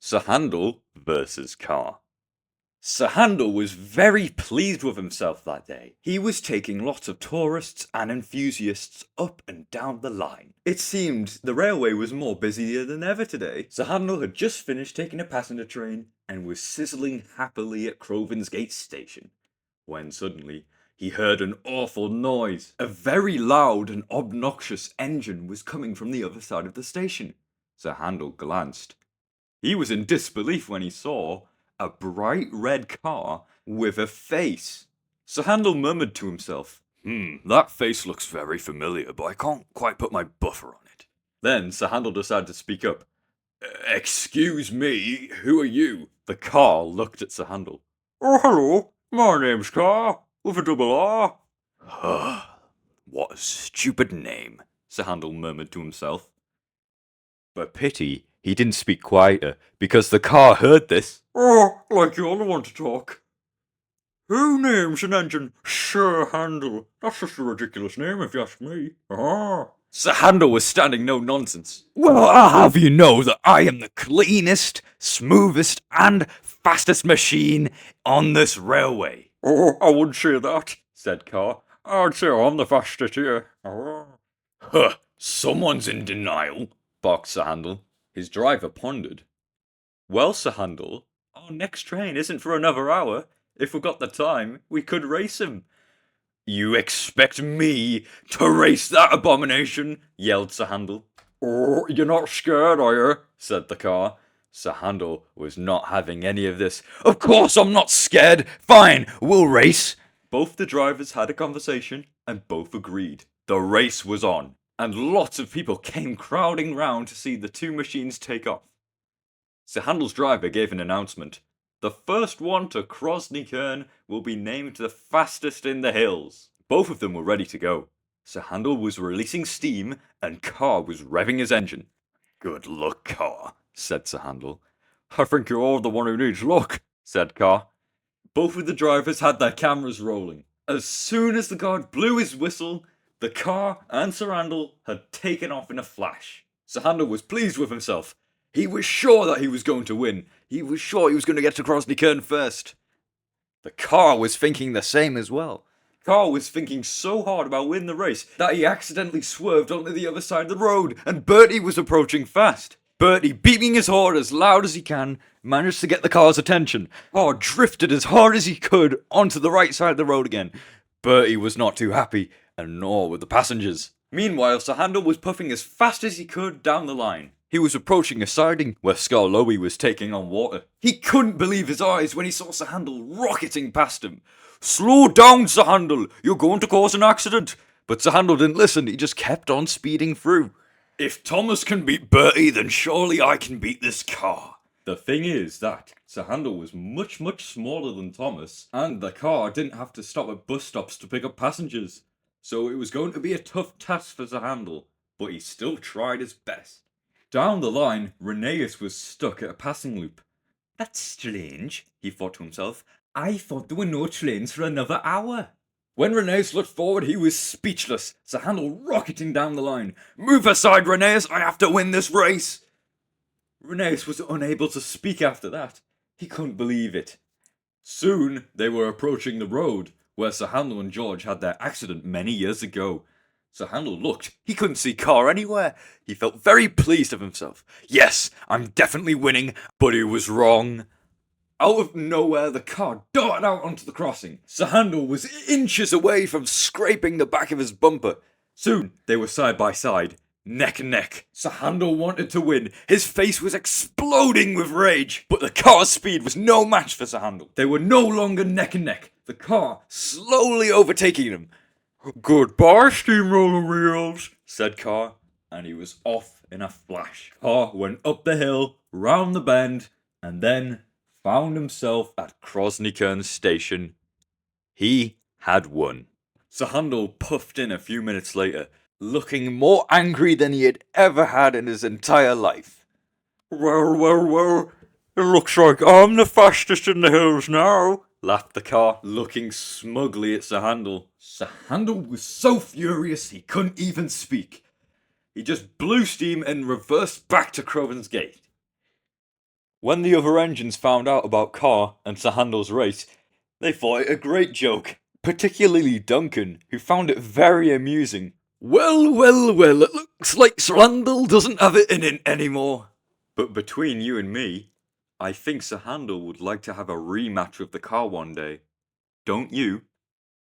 Sir Handel vs. Carr. Sir Handel was very pleased with himself that day. He was taking lots of tourists and enthusiasts up and down the line. It seemed the railway was more busier than ever today. Sir Handel had just finished taking a passenger train and was sizzling happily at Crovan's Gate station, when suddenly he heard an awful noise. A very loud and obnoxious engine was coming from the other side of the station. Sir Handel glanced. He was in disbelief when he saw a bright red car with a face. Sir Handel murmured to himself, that face looks very familiar, but I can't quite put my buffer on it. Then Sir Handel decided to speak up. Excuse me, who are you? The car looked at Sir Handel. Oh, hello, my name's Carr, with a double R. What a stupid name, Sir Handel murmured to himself. But pity he didn't speak quieter, because the car heard this. Oh, like you're the one to talk. Who names an engine Sir Handel? That's just a ridiculous name if you ask me. Sir Handel was standing no nonsense. Well, I'll have you know that I am the cleanest, smoothest, and fastest machine on this railway. Oh, I wouldn't say that, said Carr. I'd say I'm the fastest here. Huh, someone's in denial, barked Sir Handel. His driver pondered. Well, Sir Handel, our next train isn't for another hour. If we got the time, we could race him. You expect me to race that abomination? Yelled Sir Handel. Oh, you're not scared, are you? Said the car. Sir Handel was not having any of this. Of course I'm not scared. Fine, we'll race. Both the drivers had a conversation, and both agreed. The race was on, and lots of people came crowding round to see the two machines take off. Sir Handel's driver gave an announcement. The first one to Krosny will be named the fastest in the hills. Both of them were ready to go. Sir Handel was releasing steam, and Carr was revving his engine. Good luck, Carr, said Sir Handel. I think you're the one who needs luck, said Carr. Both of the drivers had their cameras rolling. As soon as the guard blew his whistle, the car and Sir Handel had taken off in a flash. Sir Handel was pleased with himself. He was sure that he was going to win. He was sure he was going to get to Krosny first. The car was thinking the same as well. Carr was thinking so hard about winning the race that he accidentally swerved onto the other side of the road, and Bertie was approaching fast. Bertie, beating his horn as loud as he can, managed to get the car's attention. Carr drifted as hard as he could onto the right side of the road again. Bertie was not too happy, and nor were the passengers. Meanwhile, Sir Handel was puffing as fast as he could down the line. He was approaching a siding where Skarloey was taking on water. He couldn't believe his eyes when he saw Sir Handel rocketing past him. Slow down, Sir Handel, you're going to cause an accident. But Sir Handel didn't listen, he just kept on speeding through. If Thomas can beat Bertie, then surely I can beat this car. The thing is that Sir Handel was much smaller than Thomas, and the car didn't have to stop at bus stops to pick up passengers. So it was going to be a tough task for Sir Handel, but he still tried his best. Down the line, Rheneas was stuck at a passing loop. That's strange, he thought to himself. I thought there were no trains for another hour. When Rheneas looked forward, he was speechless. Sir Handel rocketing down the line. Move aside, Rheneas, I have to win this race. Rheneas was unable to speak after that. He couldn't believe it. Soon they were approaching the road where Sir Handel and George had their accident many years ago. Sir Handel looked. He couldn't see Carr anywhere. He felt very pleased of himself. Yes, I'm definitely winning, but he was wrong. Out of nowhere, the car darted out onto the crossing. Sir Handel was inches away from scraping the back of his bumper. Soon, they were side by side, neck and neck. Sir Handel wanted to win. His face was exploding with rage. But the car's speed was no match for Sir Handel. They were no longer neck and neck. The car slowly overtaking him. Goodbye, steamroller wheels, said Carr, and he was off in a flash. Carr went up the hill, round the bend, and then found himself at Krosny station. He had won. Sir Handel puffed in a few minutes later, looking more angry than he had ever had in his entire life. Well, it looks like I'm the fastest in the hills now, laughed the car, looking smugly at Sir Handel. Sir Handel was so furious he couldn't even speak. He just blew steam and reversed back to Crovan's Gate. When the other engines found out about Carr and Sir Handel's race, they thought it a great joke, particularly Duncan, who found it very amusing. Well, well, well, it looks like Sir Handel doesn't have it in him anymore. But between you and me, I think Sir Handel would like to have a rematch with the car one day. Don't you?